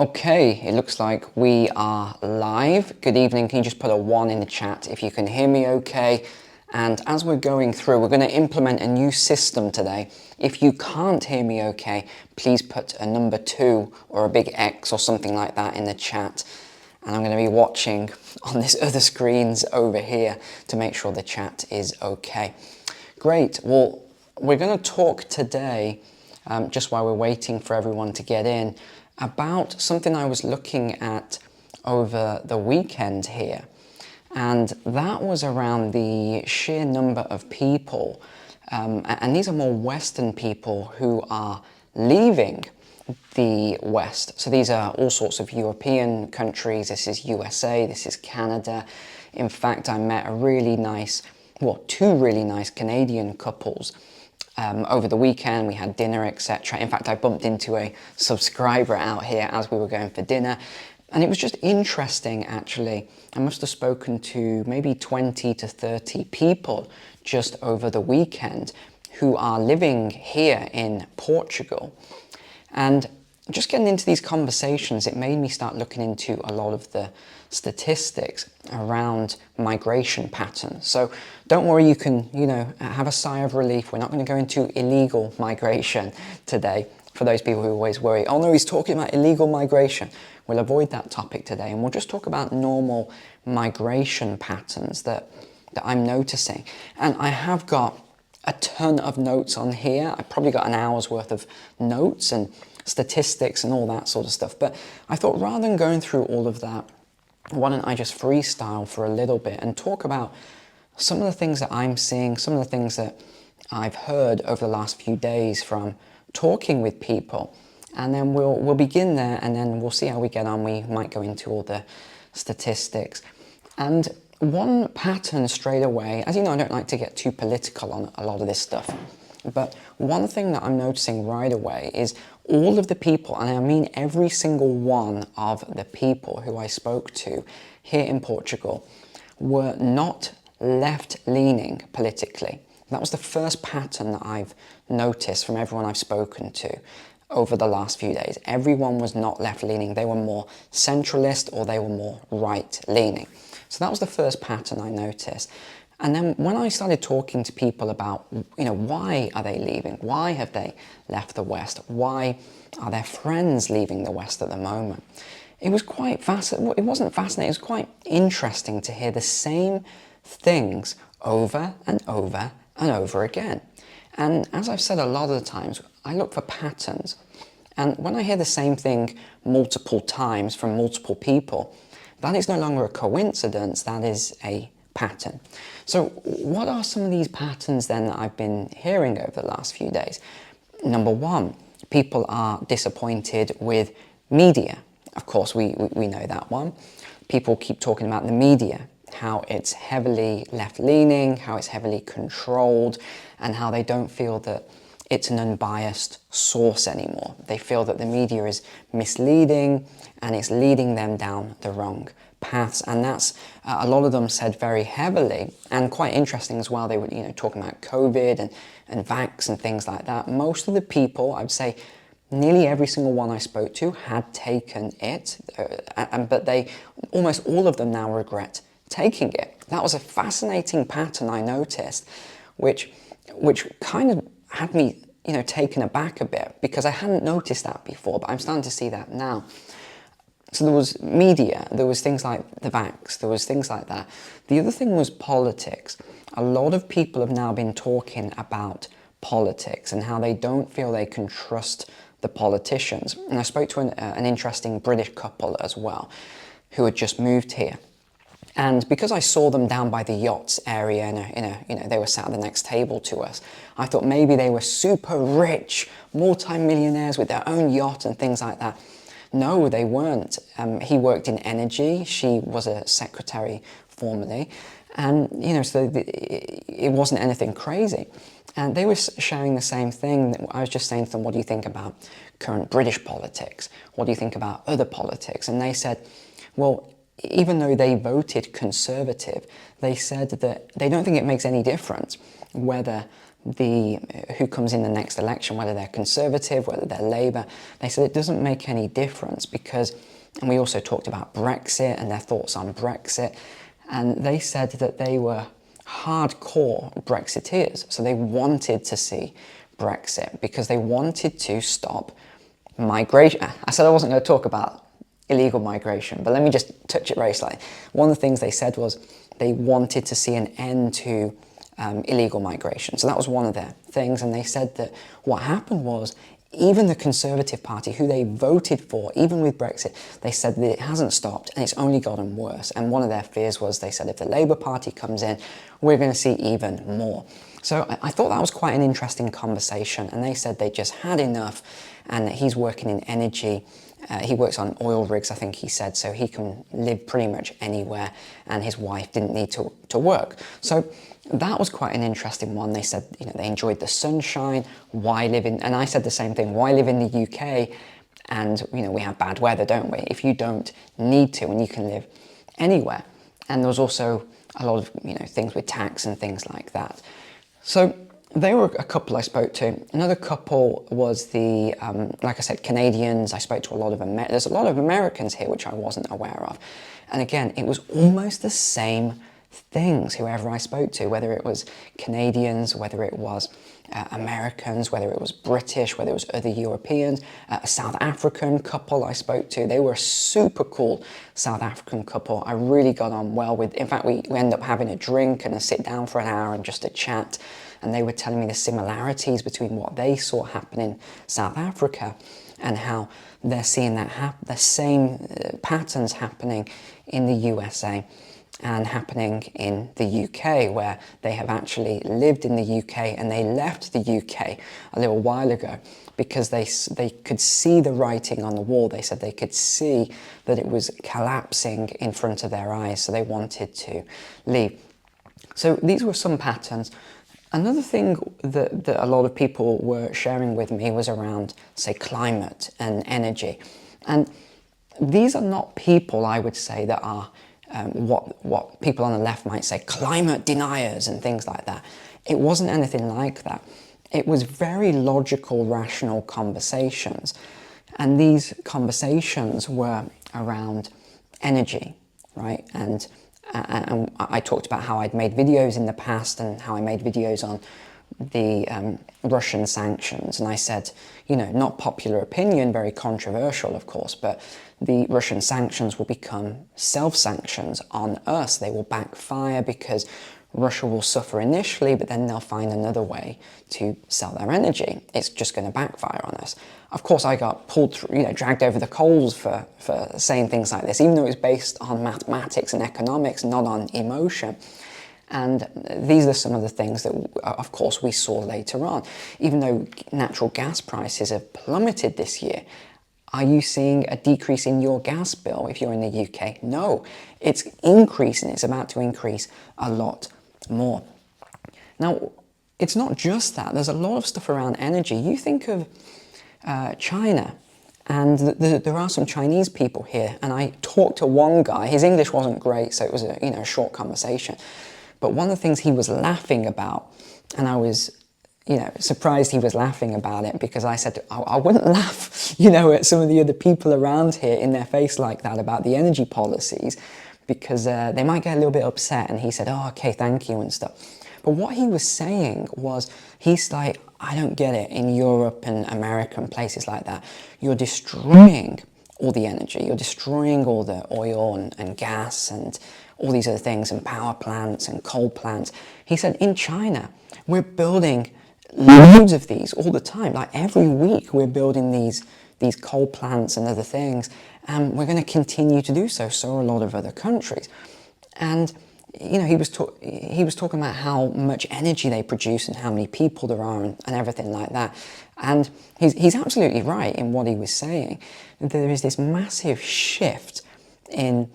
Okay, it looks like we are live. Good evening. Can you just put a 1 in the chat if you can hear me okay? And as we're going through, we're going to implement a new system today. If you can't hear me okay, please put a number 2 or a big X or something like that in the chat. And I'm going to be watching on this other screens over here to make sure the chat is okay. Great. Well, we're going to talk today, just while we're waiting for everyone to get in, about something I was looking at over the weekend here. And that was around the sheer number of people, and these are more Western people who are leaving the West. So these are all sorts of European countries. This is USA, this is Canada. In fact, I met a really nice, well, 2 really nice Canadian couples over the weekend. We had dinner, etc. In fact, I bumped into a subscriber out here as we were going for dinner. And it was just interesting, actually. I must have spoken to maybe 20 to 30 people just over the weekend who are living here in Portugal. And just getting into these conversations, it made me start looking into a lot of the statistics around migration patterns. So don't worry, you can, have a sigh of relief. We're not going to go into illegal migration today. For those people who always worry, oh no, he's talking about illegal migration. We'll avoid that topic today, and we'll just talk about normal migration patterns that I'm noticing. And I have got a ton of notes on here. I've probably got an hour's worth of notes and statistics and all that sort of stuff. But I thought, rather than going through all of that, why don't I just freestyle for a little bit and talk about some of the things that I'm seeing, some of the things that I've heard over the last few days from talking with people. And then we'll begin there, and then we'll see how we get on. We might go into all the statistics. And one pattern straight away, as you know, I don't like to get too political on a lot of this stuff, but one thing that I'm noticing right away is all of the people, and I mean every single one of the people who I spoke to here in Portugal, were not left-leaning politically. That was the first pattern that I've noticed from everyone I've spoken to over the last few days. Everyone was not left-leaning. They were more centralist or they were more right-leaning. So that was the first pattern I noticed. And then when I started talking to people about, why are they leaving? Why have they left the West? Why are their friends leaving the West at the moment? It was quite fascinating. It wasn't fascinating. It was quite interesting to hear the same things over and over and over again. And as I've said a lot of the times, I look for patterns. And when I hear the same thing multiple times from multiple people, that is no longer a coincidence, that is a pattern. So what are some of these patterns then that I've been hearing over the last few days? Number one, people are disappointed with media. Of course, we know that one. People keep talking about the media, how it's heavily left-leaning, how it's heavily controlled, and how they don't feel that it's an unbiased source anymore. They feel that the media is misleading and it's leading them down the wrong paths. And that's, a lot of them said very heavily, and quite interesting as well, they were talking about COVID and vax and things like that. Most of the people, I'd say nearly every single one I spoke to had taken it, but almost all of them now regret taking it. That was a fascinating pattern I noticed, which kind of had me, taken aback a bit, because I hadn't noticed that before, but I'm starting to see that now. So there was media, there was things like the vax, there was things like that. The other thing was politics. A lot of people have now been talking about politics and how they don't feel they can trust the politicians. And I spoke to an interesting British couple as well, who had just moved here. And because I saw them down by the yachts area, they were sat at the next table to us, I thought maybe they were super rich, multi-millionaires with their own yacht and things like that. No, they weren't. He worked in energy. She was a secretary formerly. And, so it wasn't anything crazy. And they were sharing the same thing. I was just saying to them, what do you think about current British politics? What do you think about other politics? And they said, well, even though they voted Conservative, they said that they don't think it makes any difference whether who comes in the next election, whether they're Conservative, whether they're Labour. They said it doesn't make any difference because, and we also talked about Brexit and their thoughts on Brexit, and they said that they were hardcore Brexiteers, so they wanted to see Brexit because they wanted to stop migration. I said I wasn't going to talk about illegal migration, but let me just touch it very slightly. One of the things they said was they wanted to see an end to illegal migration. So that was one of their things, and they said that what happened was even the Conservative Party, who they voted for, even with Brexit, they said that it hasn't stopped and it's only gotten worse. And one of their fears was, they said, if the Labour Party comes in, we're going to see even more. So I thought that was quite an interesting conversation, and they said they just had enough, and that he's working in energy. He works on oil rigs, I think he said, so he can live pretty much anywhere, and his wife didn't need to work. So that was quite an interesting one. They said, you know, they enjoyed the sunshine, why live in, and I said the same thing, why live in the UK? And, you know, we have bad weather, don't we? If you don't need to, and you can live anywhere. And there was also a lot of, you know, things with tax and things like that. So they were a couple I spoke to. Another couple was the, like I said, Canadians. I spoke to a lot of there's a lot of Americans here, which I wasn't aware of. And again, it was almost the same things, whoever I spoke to, whether it was Canadians, whether it was Americans, whether it was British, whether it was other Europeans, a South African couple I spoke to. They were a super cool South African couple. I really got on well with. In fact, we ended up having a drink and a sit down for an hour and just a chat. And they were telling me the similarities between what they saw happen in South Africa and how they're seeing that the same patterns happening in the USA and happening in the UK, where they have actually lived in the UK and they left the UK a little while ago because they could see the writing on the wall. They said they could see that it was collapsing in front of their eyes, so they wanted to leave. So these were some patterns. Another thing that a lot of people were sharing with me was around, say, climate and energy. And these are not people, I would say, that are what people on the left might say, climate deniers and things like that. It wasn't anything like that. It was very logical, rational conversations. And these conversations were around energy, right? And I talked about how I'd made videos in the past and how I made videos on the Russian sanctions. And I said, you know, not popular opinion, very controversial, of course, but the Russian sanctions will become self-sanctions on us. They will backfire because Russia will suffer initially, but then they'll find another way to sell their energy. It's just going to backfire on us. Of course, I got pulled through, you know, dragged over the coals for saying things like this, even though it was based on mathematics and economics, not on emotion. And these are some of the things that, of course, we saw later on. Even though natural gas prices have plummeted this year, are you seeing a decrease in your gas bill if you're in the UK? No, it's increasing. It's about to increase a lot more. Now, it's not just that. There's a lot of stuff around energy. You think of China, and there are some Chinese people here, and I talked to one guy. His English wasn't great, so it was a short conversation. But one of the things he was laughing about, and I was, surprised he was laughing about it, because I said, I wouldn't laugh, at some of the other people around here in their face like that about the energy policies, because they might get a little bit upset. And he said, oh, okay, thank you and stuff. But what he was saying was, he's like, I don't get it. In Europe and America and places like that, you're destroying all the energy. You're destroying all the oil and gas and all these other things, and power plants and coal plants. He said, in China, we're building loads of these all the time. Like every week we're building these coal plants and other things, and we're going to continue to do so. So are a lot of other countries. And he was talking about how much energy they produce and how many people there are and everything like that. And he's absolutely right in what he was saying. There is this massive shift in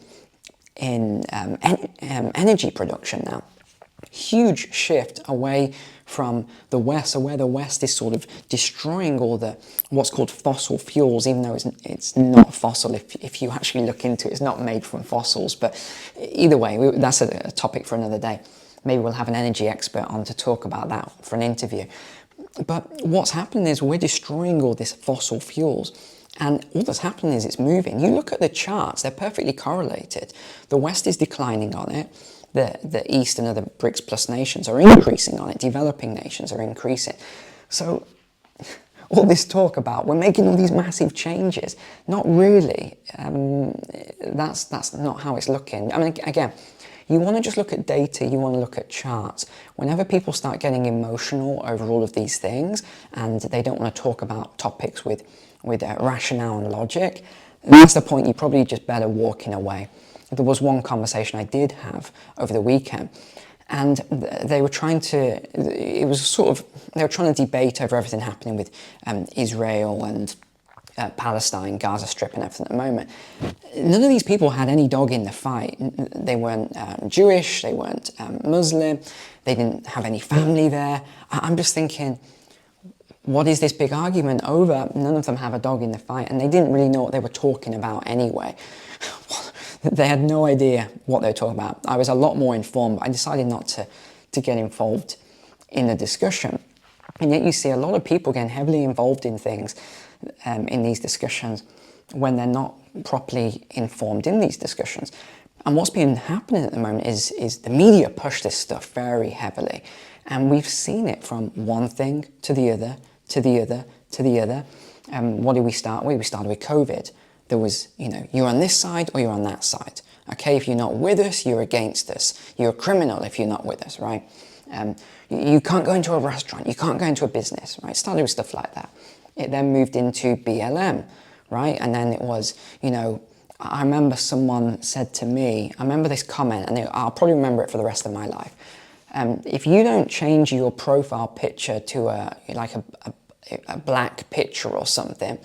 energy production now. Huge shift away from the West, so where the West is sort of destroying all the what's called fossil fuels, even though it's not fossil. If you actually look into it, it's not made from fossils. But either way, that's a topic for another day. maybe we'll have an energy expert on to talk about that for an interview. But what's happening is we're destroying all this fossil fuels, and all that's happening is it's moving. You look at the charts, they're perfectly correlated. The West is declining on it, the East and other BRICS plus nations are increasing on it, developing nations are increasing. So all this talk about we're making all these massive changes, not really. That's not how it's looking. I mean, again, you want to just look at data, you want to look at charts. Whenever people start getting emotional over all of these things and they don't want to talk about topics with rationale and logic, that's the point. You're probably just better walking away. There was one conversation I did have over the weekend, and they were trying to, they were trying to debate over everything happening with Israel and Palestine, Gaza Strip and everything at the moment. None of these people had any dog in the fight. They weren't Jewish, they weren't Muslim, they didn't have any family there. I'm just thinking, what is this big argument over? None of them have a dog in the fight, and they didn't really know what they were talking about anyway. They had no idea what they were talking about. I was a lot more informed, but I decided not to get involved in the discussion. And yet you see a lot of people getting heavily involved in things in these discussions when they're not properly informed in these discussions. And what's been happening at the moment is the media push this stuff very heavily. And we've seen it from one thing to the other, to the other, to the other. What did we start with? We started with COVID. There was, you're on this side or you're on that side. Okay, if you're not with us, you're against us. You're a criminal if you're not with us, right? You can't go into a restaurant. You can't go into a business, right? It started with stuff like that. It then moved into BLM, right? And then it was, I remember someone said to me, I remember this comment, and I'll probably remember it for the rest of my life. If you don't change your profile picture to a black picture or something,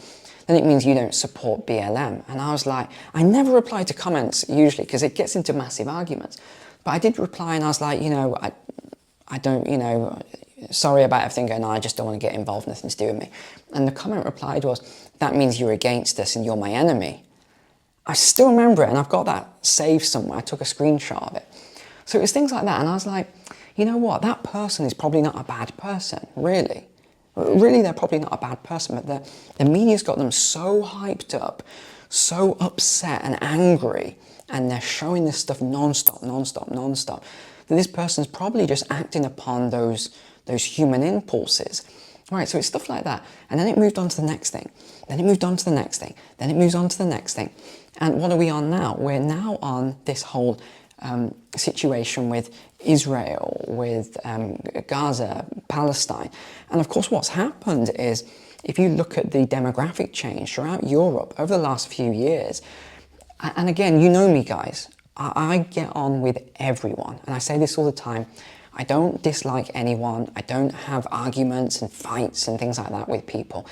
then it means you don't support BLM. And I was like, I never reply to comments usually because it gets into massive arguments. But I did reply, and I was like, I don't, sorry about everything going on, I just don't want to get involved, nothing to do with me. And the comment replied was, that means you're against us and you're my enemy. I still remember it, and I've got that saved somewhere. I took a screenshot of it. So it was things like that, and I was like, you know what, that person is probably not a bad person, really. Really, they're probably not a bad person, but the media's got them so hyped up, so upset and angry, and they're showing this stuff non-stop, that this person's probably just acting upon those human impulses. Right, so it's stuff like that. And then it moved on to the next thing. Then it moved on to the next thing. Then it moves on to the next thing. And what are we on now? We're now on this whole situation with Israel, with Gaza, Palestine. And of course what's happened is, if you look at the demographic change throughout Europe over the last few years, and again, you know me guys, I get on with everyone, and I say this all the time, I don't dislike anyone, I don't have arguments and fights and things like that with people.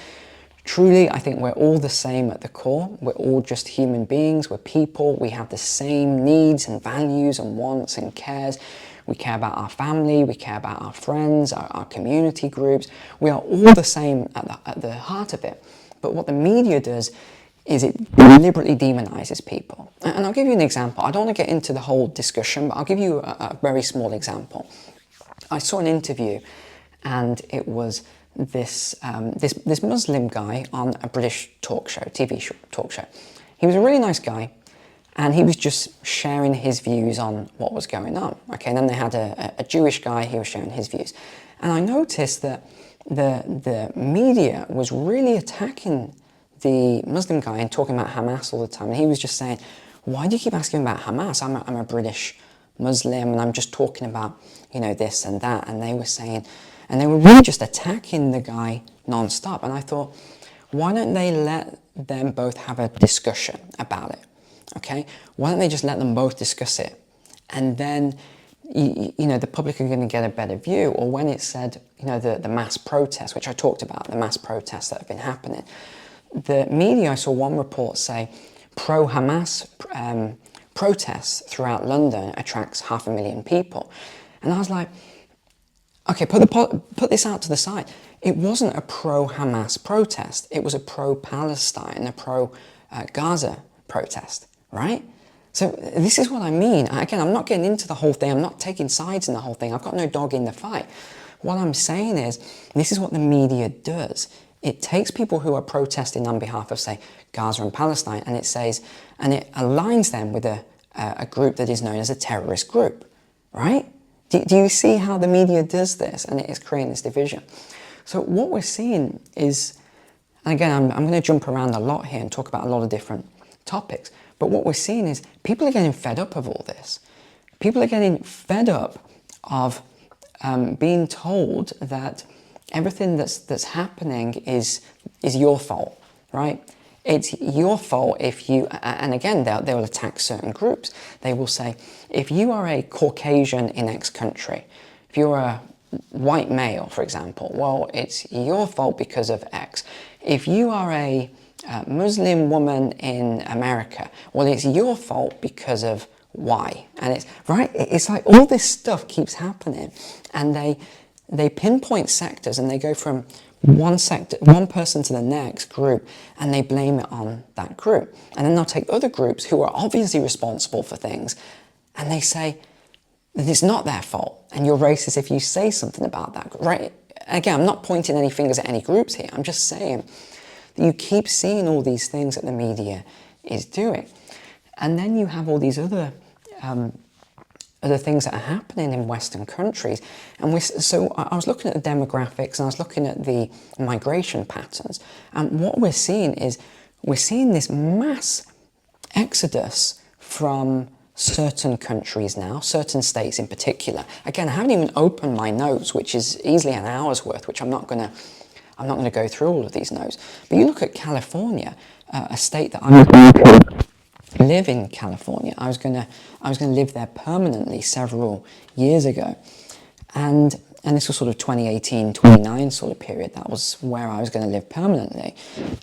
Truly, I think we're all the same at the core. We're all just human beings, we're people, we have the same needs and values and wants and cares. We care about our family, we care about our friends, our community groups. We are all the same at the heart of it. But what the media does is it deliberately demonizes people. And I'll give you an example. I don't want to get into the whole discussion, but I'll give you a very small example. I saw an interview, and it was this Muslim guy on a British talk show, talk show. He was a really nice guy, and he was just sharing his views on what was going on. Okay, and then they had a Jewish guy, he was sharing his views. And I noticed that the media was really attacking the Muslim guy and talking about Hamas all the time. And he was just saying, why do you keep asking about Hamas? I'm a British Muslim, and I'm just talking about, this and that. And they were saying, and they were really just attacking the guy non-stop. And I thought, why don't they let them both have a discussion about it? Okay, why don't they just let them both discuss it? And then, the public are going to get a better view. Or when it said, the mass protests, which I talked about, the mass protests that have been happening, the media, I saw one report say, pro-Hamas protests throughout London attracts 500,000 people. And I was like, okay, put this out to the side. It wasn't a pro-Hamas protest. It was a pro-Palestine, a pro-Gaza protest, right? So this is what I mean. Again, I'm not getting into the whole thing. I'm not taking sides in the whole thing. I've got no dog in the fight. What I'm saying is, this is what the media does. It takes people who are protesting on behalf of, say, Gaza and Palestine, and it says, and it aligns them with a group that is known as a terrorist group, right? Do you see how the media does this? And it is creating this division. So what we're seeing is, and again, I'm going to jump around a lot here and talk about a lot of different topics, but what we're seeing is people are getting fed up of all this. People are getting fed up of being told that everything that's happening is your fault, right? It's your fault if you, and again, they will attack certain groups. They will say, if you are a Caucasian in X country, if you're a white male, for example, well, it's your fault because of X. If you are a Muslim woman in America, well, it's your fault because of Y. And it's, right, it's like all this stuff keeps happening, and they pinpoint sectors, and they go from one sector, one person to the next group, and they blame it on that group. And then they'll take other groups who are obviously responsible for things, and they say that it's not their fault, and you're racist if you say something about that, right? Again, I'm not pointing any fingers at any groups here. I'm just saying that you keep seeing all these things that the media is doing. And then you have all these other things that are happening in Western countries. And so I was looking at the demographics, and I was looking at the migration patterns. And what we're seeing is, we're seeing this mass exodus from certain countries now, certain states in particular. Again, I haven't even opened my notes, which is easily an hour's worth, which I'm not going to go through all of these notes. But you look at California, a state that I'm going to live in California. I was going to live there permanently several years ago, and this was sort of 2018, 29 sort of period. That was where I was going to live permanently,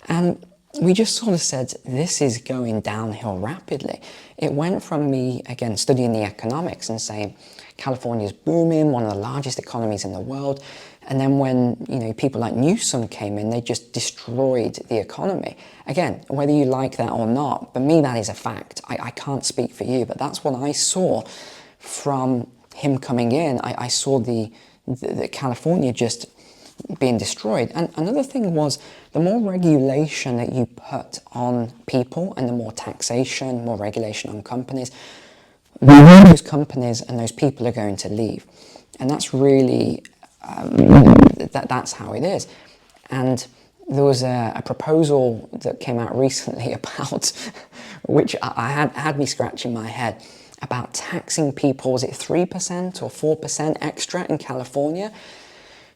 and we just sort of said, this is going downhill rapidly. It went from me, again, studying the economics and saying California's booming, one of the largest economies in the world, and then when, you know, people like Newsom came in, they just destroyed the economy. Again, whether you like that or not, for me that is a fact. I can't speak for you, but that's what I saw from him coming in. I saw the California just being destroyed. And another thing was, the more regulation that you put on people, and the more taxation, more regulation on companies, the more those companies and those people are going to leave. And that's really, that's how it is. And there was a proposal that came out recently about, which I had me scratching my head, about taxing people, was it 3% or 4% extra in California,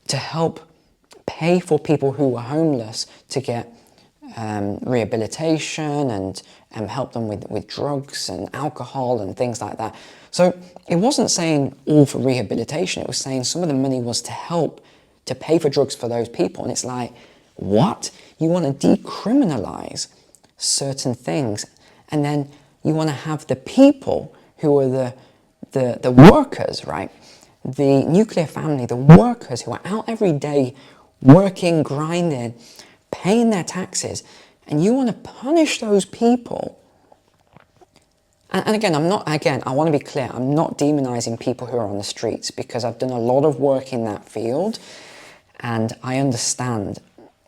to help pay for people who were homeless to get rehabilitation and help them with drugs and alcohol and things like that. So it wasn't saying all for rehabilitation, it was saying some of the money was to help to pay for drugs for those people. And it's like, what? You want to decriminalize certain things, and then you want to have the people who are the workers, right? The nuclear family, the workers who are out every day working, grinding, paying their taxes, and you want to punish those people. And again, I want to be clear, I'm not demonizing people who are on the streets, because I've done a lot of work in that field, and I understand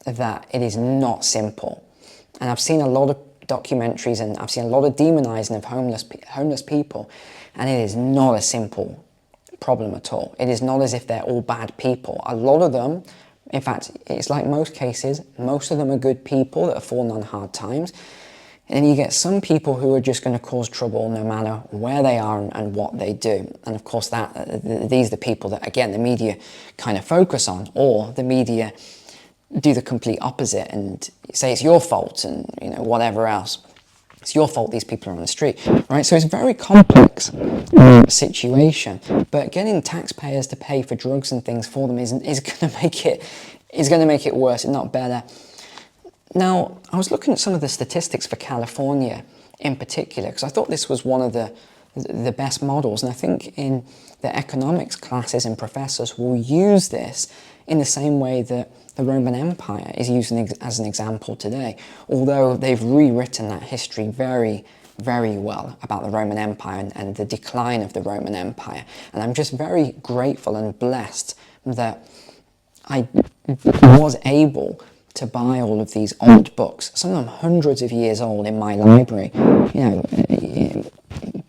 that it is not simple. And I've seen a lot of documentaries, and I've seen a lot of demonizing of homeless people, and it is not a simple problem at all. It is not as if they're all bad people. A lot of them, in fact, it's like most cases, most of them are good people that have fallen on hard times. And you get some people who are just going to cause trouble no matter where they are and what they do. And of course, these are the people that, again, the media kind of focus on, or the media do the complete opposite and say it's your fault and, you know, whatever else. It's your fault these people are on the street, right? So it's a very complex situation. But getting taxpayers to pay for drugs and things for them is going to make it worse and not better. Now, I was looking at some of the statistics for California in particular, because I thought this was one of the best models, and I think in the economics classes and professors will use this in the same way that the Roman Empire is used as an example today, although they've rewritten that history very, very well about the Roman Empire and the decline of the Roman Empire. And I'm just very grateful and blessed that I was able to buy all of these old books, some of them hundreds of years old, in my library.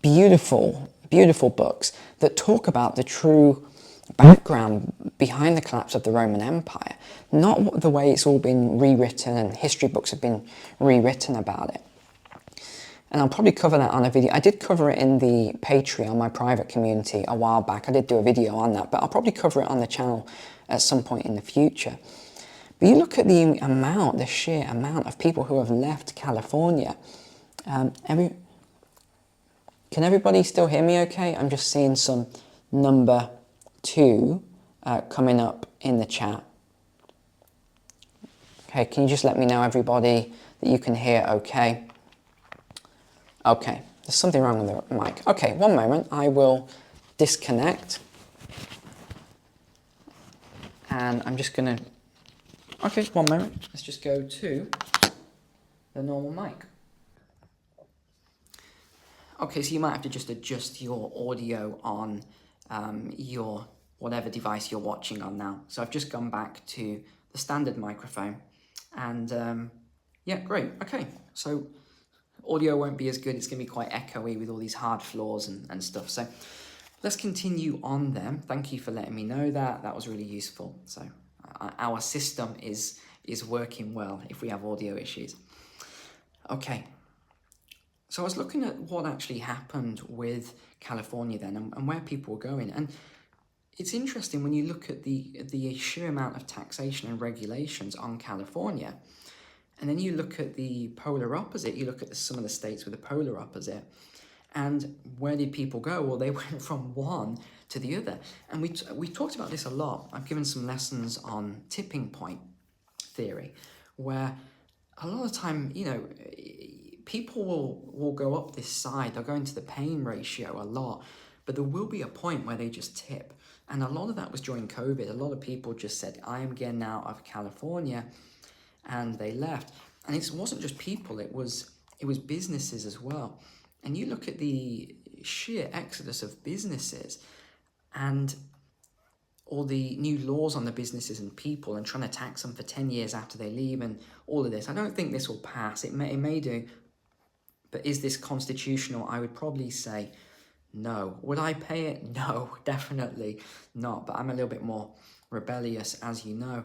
Beautiful, beautiful books that talk about the true background behind the collapse of the Roman Empire, not the way it's all been rewritten and history books have been rewritten about it. And I'll probably cover that on a video. I did cover it in the Patreon, my private community, a while back. I did do a video on that, but I'll probably cover it on the channel at some point in the future. But you look at the sheer amount of people who have left California. Can everybody still hear me okay? I'm just seeing some number 2 coming up in the chat. Okay, can you just let me know, everybody, that you can hear okay? Okay, there's something wrong with the mic. Okay, one moment, I will disconnect. And I'm just gonna, okay, one moment. Let's just go to the normal mic. Okay, so you might have to just adjust your audio on your whatever device you're watching on now. So I've just gone back to the standard microphone. And yeah, great, okay. So audio won't be as good, it's gonna be quite echoey with all these hard floors and stuff. So let's continue on then. Thank you for letting me know that. That was really useful. So our system is working well if we have audio issues. Okay. So I was looking at what actually happened with California then and where people were going. And it's interesting when you look at the sheer amount of taxation and regulations on California, and then you look at the polar opposite, you look at some of the states with the polar opposite, and where did people go? Well, they went from one to the other. And we talked about this a lot. I've given some lessons on tipping point theory, where a lot of the time, people will go up this side, they'll go into the pain ratio a lot, but there will be a point where they just tip. And a lot of that was during COVID. A lot of people just said, I am getting out of California, and they left. And it wasn't just people, it was businesses as well. And you look at the sheer exodus of businesses and all the new laws on the businesses and people and trying to tax them for 10 years after they leave and all of this. I don't think this will pass. It may do. But is this constitutional? I would probably say no. Would I pay it? No, definitely not. But I'm a little bit more rebellious, as you know.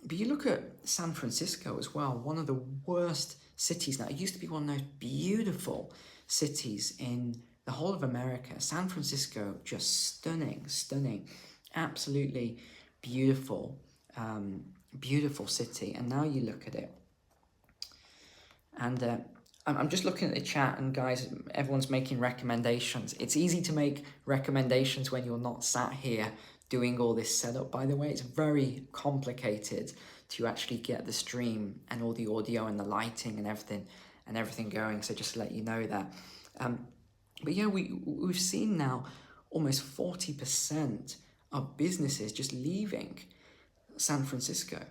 But you look at San Francisco as well, one of the worst cities now. It used to be one of those beautiful cities in the whole of America. San Francisco, just stunning, absolutely beautiful, beautiful city. And now you look at it, and I'm just looking at the chat, and guys, everyone's making recommendations. It's easy to make recommendations when you're not sat here doing all this setup, by the way. It's very complicated to actually get the stream and all the audio and the lighting and everything going. So just to let you know that. But yeah, we've seen now almost 40% of businesses just leaving San Francisco.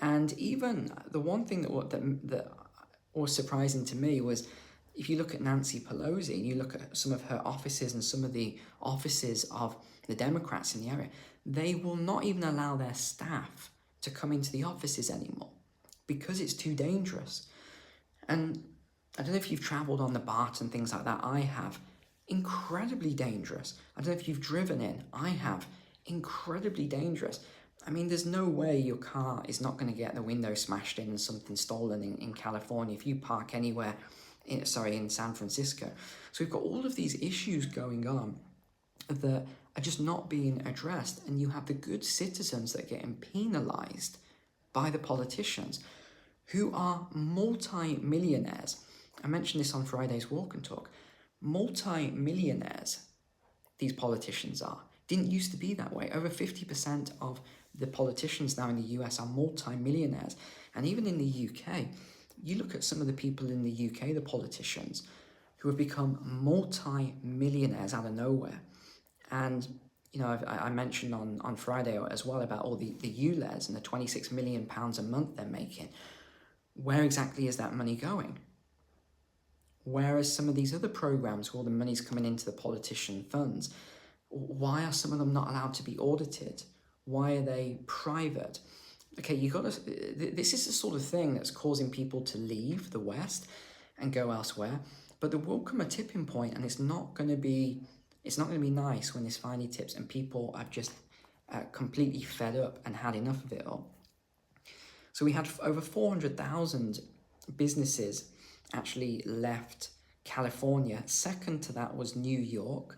And even the one thing that was surprising to me was, if you look at Nancy Pelosi and you look at some of her offices and some of the offices of the Democrats in the area, they will not even allow their staff to come into the offices anymore because it's too dangerous. And I don't know if you've traveled on the BART and things like that. I have. Incredibly dangerous. I don't know if you've driven in. I have. Incredibly dangerous. I mean, there's no way your car is not going to get the window smashed in and something stolen in California if you park anywhere, in San Francisco. So we've got all of these issues going on that are just not being addressed, and you have the good citizens that are getting penalized by the politicians who are multi-millionaires. I mentioned this on Friday's Walk and Talk. Multi-millionaires, these politicians are. Didn't used to be that way. Over 50% of the politicians now in the US are multi-millionaires. And even in the UK, you look at some of the people in the UK, the politicians, who have become multi-millionaires out of nowhere. And, I mentioned on Friday as well about all the ULEZ and the £26 million a month they're making. Where exactly is that money going? Whereas some of these other programs, all the money's coming into the politician funds, why are some of them not allowed to be audited? Why are they private? Okay, this is the sort of thing that's causing people to leave the West and go elsewhere. But there will come a tipping point, and it's not going to be nice when this finally tips and people have just completely fed up and had enough of it all. So we had over 400,000 businesses actually left California. Second to that was New York,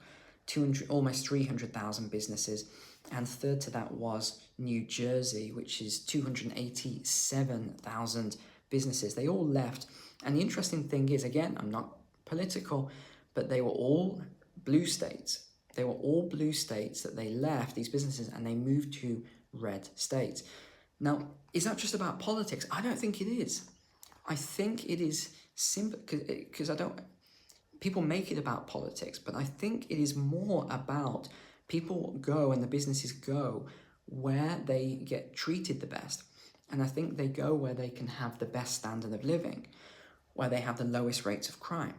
almost 300,000 businesses. And third to that was New Jersey, which is 287,000 businesses. They all left. And the interesting thing is, again, I'm not political, but they were all blue states. They were all blue states that they left, these businesses, and they moved to red states. Now, is that just about politics? I don't think it is. I think it is simple, because people make it about politics, but I think it is more about people go and the businesses go where they get treated the best. And I think they go where they can have the best standard of living, where they have the lowest rates of crime,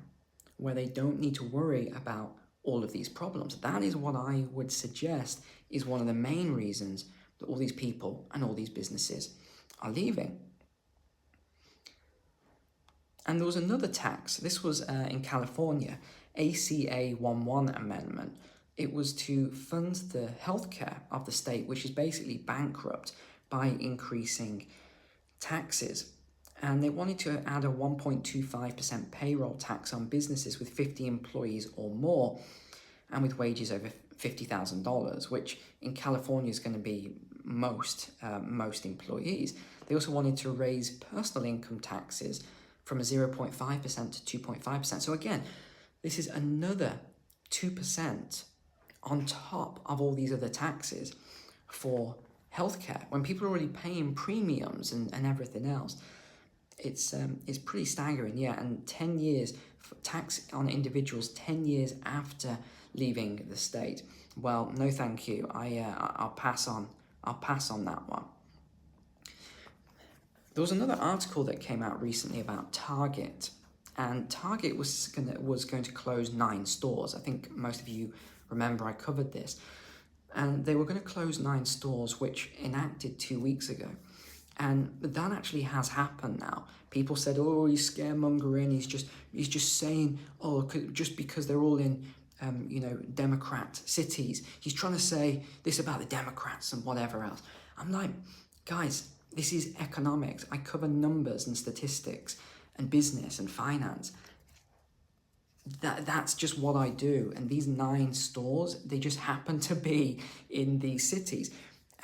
where they don't need to worry about all of these problems. That is what I would suggest is one of the main reasons that all these people and all these businesses are leaving. And there was another tax. This was in California, ACA 11 amendment. It was to fund the healthcare of the state, which is basically bankrupt, by increasing taxes. And they wanted to add a 1.25% payroll tax on businesses with 50 employees or more and with wages over $50,000, which in California is going to be most employees. They also wanted to raise personal income taxes from a 0.5% to 2.5%. So again, this is another 2% on top of all these other taxes for healthcare, when people are already paying premiums and everything else. It's pretty staggering, yeah. And 10 years for tax on individuals 10 years after leaving the state. Well, no, thank you. I'll pass on that one. There was another article that came out recently about Target, and Target was going to close 9 stores. I think most of you remember I covered this. And they were going to close 9 stores, which enacted 2 weeks ago. And that actually has happened now. People said, oh, he's scaremongering, he's just saying, oh, just because they're all in Democrat cities, he's trying to say this about the Democrats and whatever else. I'm like, guys, this is economics. I cover numbers and statistics and business and finance. That's just what I do. And these 9 stores, they just happen to be in these cities.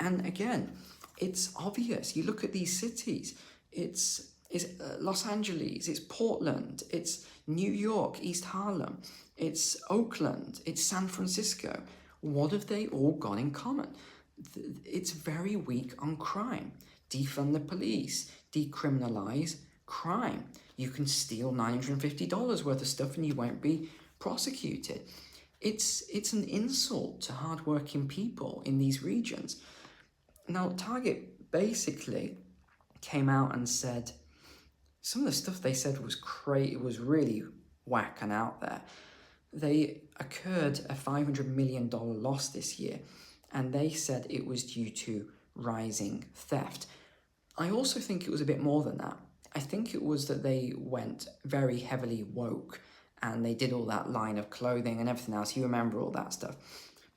And again, it's obvious. You look at these cities, it's Los Angeles, it's Portland, it's New York, East Harlem, it's Oakland, it's San Francisco. What have they all got in common? It's very weak on crime. Defund the police, decriminalize crime. You can steal $950 worth of stuff and you won't be prosecuted. It's an insult to hardworking people in these regions. Now, Target basically came out and said some of the stuff they said was crazy. It was really whack and out there. They incurred a $500 million loss this year, and they said it was due to rising theft. I also think it was a bit more than that. I think it was that they went very heavily woke and they did all that line of clothing and everything else. You remember all that stuff.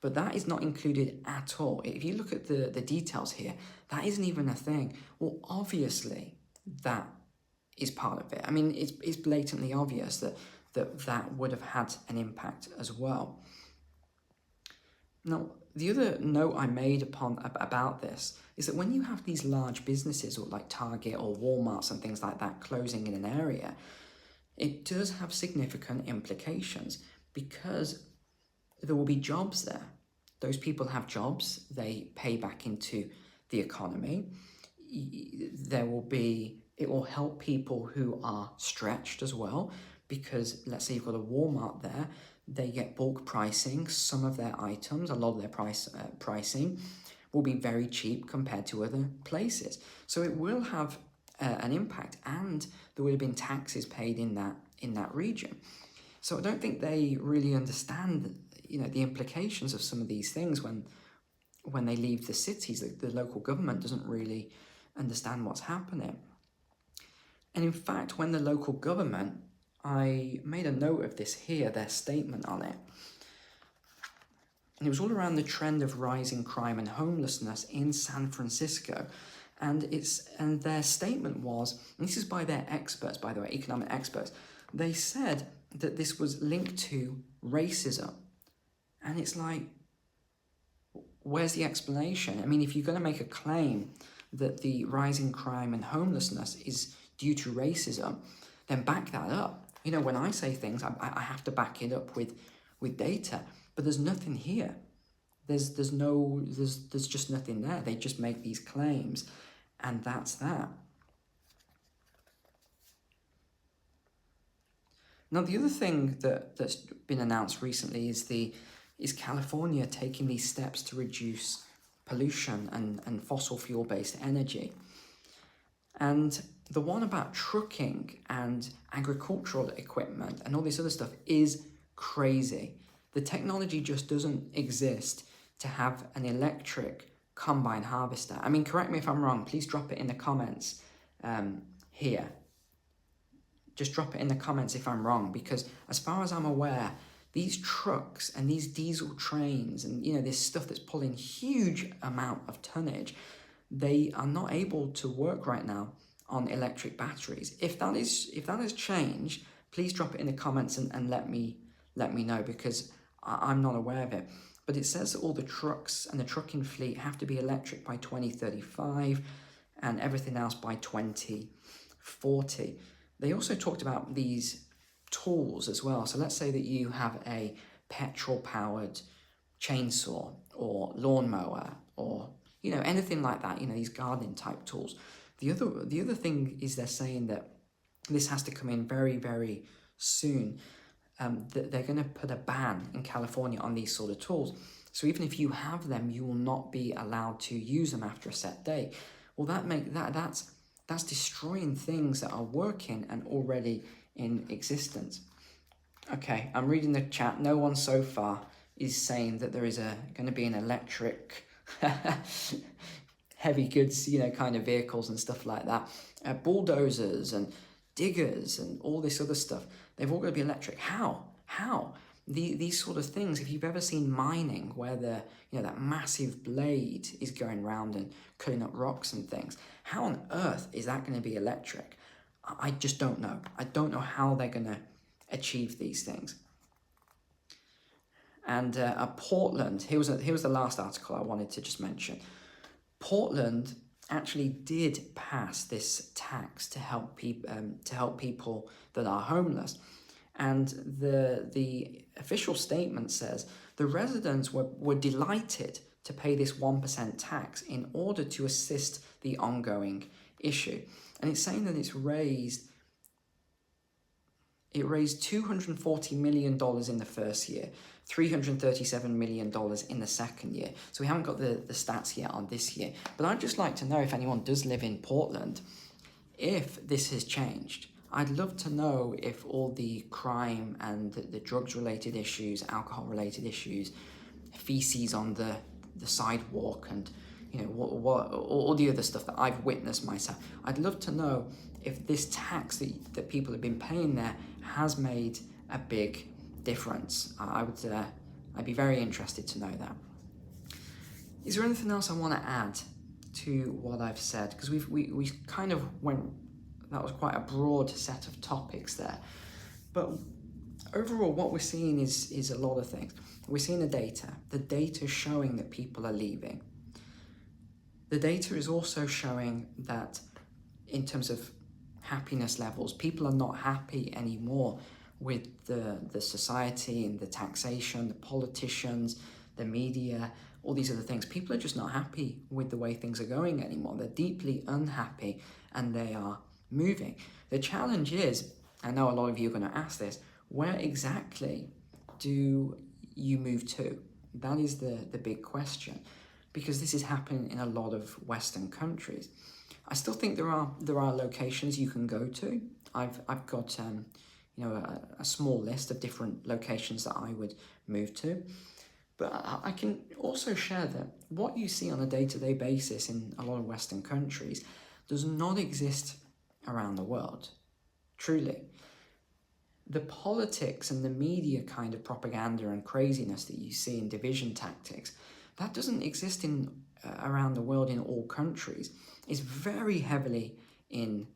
But that is not included at all. If you look at the details here, that isn't even a thing. Well, obviously, that is part of it. I mean, it's blatantly obvious that would have had an impact as well. Now, the other note I made about this is that when you have these large businesses or like Target or Walmart and things like that closing in an area, it does have significant implications because there will be jobs there. Those people have jobs, they pay back into the economy. It will help people who are stretched as well, because let's say you've got a Walmart there, they get bulk pricing. Some of their items, a lot of their pricing will be very cheap compared to other places. So it will have an impact, and there would have been taxes paid in that that region. So I don't think they really understand, the implications of some of these things when they leave the cities. The local government doesn't really understand what's happening. And in fact, when the local government, I made a note of this here, their statement on it. And it was all around the trend of rising crime and homelessness in San Francisco. And their statement was, and this is by their experts, by the way, economic experts, they said that this was linked to racism. And it's like, where's the explanation? I mean, if you're going to make a claim that the rising crime and homelessness is due to racism, then back that up. When I say things, I have to back it up with data. But there's nothing here. There's just nothing there. They just make these claims, and that's that. Now, the other thing that's been announced recently is California taking these steps to reduce pollution and fossil fuel-based energy. And the one about trucking and agricultural equipment and all this other stuff is crazy. The technology just doesn't exist to have an electric combine harvester. I mean, correct me if I'm wrong. Please drop it in the comments here. Just drop it in the comments if I'm wrong, because as far as I'm aware, these trucks and these diesel trains and this stuff that's pulling huge amount of tonnage, they are not able to work right now on electric batteries. If that has changed, please drop it in the comments and let me know, because I'm not aware of it. But it says that all the trucks and the trucking fleet have to be electric by 2035 and everything else by 2040. They also talked about these tools as well. So let's say that you have a petrol-powered chainsaw or lawnmower or anything like that, these gardening type tools. The other thing is they're saying that this has to come in very, very soon. That they're going to put a ban in California on these sort of tools. So even if you have them, you will not be allowed to use them after a set date. Well, that's destroying things that are working and already in existence. Okay, I'm reading the chat. No one so far is saying that there is going to be an electric heavy goods, kind of vehicles and stuff like that. Bulldozers and diggers and all this other stuff. They've all got to be electric. How? These sort of things, if you've ever seen mining where that massive blade is going around and cutting up rocks and things, how on earth is that going to be electric? I just don't know. I don't know how they're going to achieve these things. And Portland, here was the last article I wanted to just mention. Portland actually did pass this tax to help people that are homeless. And the official statement says the residents were delighted to pay this 1% tax in order to assist the ongoing issue. And it's saying that it raised $240 million in the first year, $337 million in the second year. So we haven't got the stats yet on this year. But I'd just like to know if anyone does live in Portland, if this has changed. I'd love to know if all the crime and the drugs-related issues, alcohol-related issues, feces on the sidewalk and what all the other stuff that I've witnessed myself. I'd love to know if this tax that people have been paying there has made a big difference. I'd be very interested to know that. Is there anything else I want to add to what I've said? Because we kind of went, that was quite a broad set of topics there. But overall, what we're seeing is a lot of things. We're seeing the data showing that people are leaving. The data is also showing that in terms of happiness levels, people are not happy anymore with the society and the taxation, the politicians, the media, all these other things. People are just not happy with the way things are going anymore. They're deeply unhappy and they are moving. The challenge is, I know a lot of you are going to ask this, where exactly do you move to? That is the big question, because this is happening in a lot of Western countries. I still think there are locations you can go to. I've got a small list of different locations that I would move to. But I can also share that what you see on a day-to-day basis in a lot of Western countries does not exist around the world, truly. The politics and the media kind of propaganda and craziness that you see in division tactics, that doesn't exist in around the world in all countries. It's very heavily in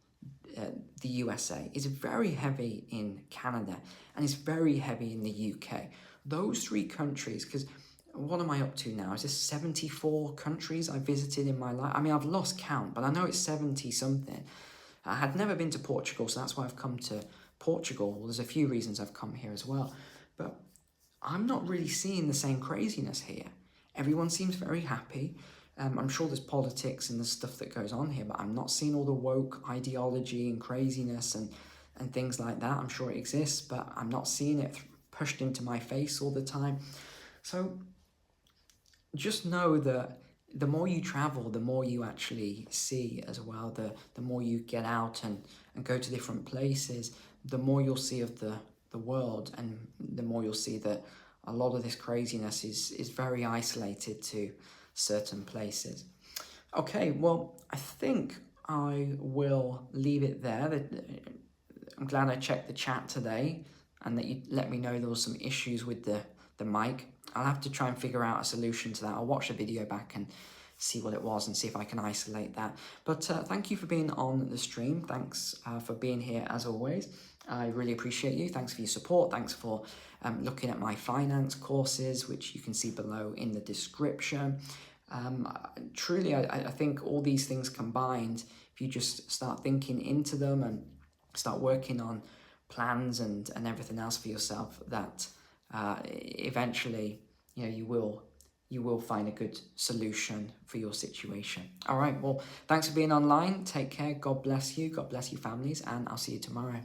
the USA, it's very heavy in Canada, and it's very heavy in the UK. Those three countries, because what am I up to now? Is this 74 countries I visited in my life? I mean, I've lost count, but I know it's 70 something. I had never been to Portugal, so that's why I've come to Portugal. Well, there's a few reasons I've come here as well, but I'm not really seeing the same craziness here. Everyone seems very happy. I'm sure there's politics and there's stuff that goes on here, but I'm not seeing all the woke ideology and craziness and things like that. I'm sure it exists, but I'm not seeing it pushed into my face all the time. So just know that the more you travel, the more you actually see as well. The more you get out and go to different places, the more you'll see of the world, and the more you'll see that a lot of this craziness is very isolated to certain places. Okay, well, I think I will leave it there. I'm glad I checked the chat today and that you let me know there was some issues with the mic. I'll have to try and figure out a solution to that. I'll watch the video back and see what it was and see if I can isolate that. But thank you for being on the stream. Thanks for being here as always. I really appreciate you. Thanks for your support. Thanks for looking at my finance courses, which you can see below in the description. Truly, I think all these things combined, if you just start thinking into them and start working on plans and everything else for yourself, that eventually, you will find a good solution for your situation. All right, well, thanks for being online. Take care. God bless you. God bless your families, and I'll see you tomorrow.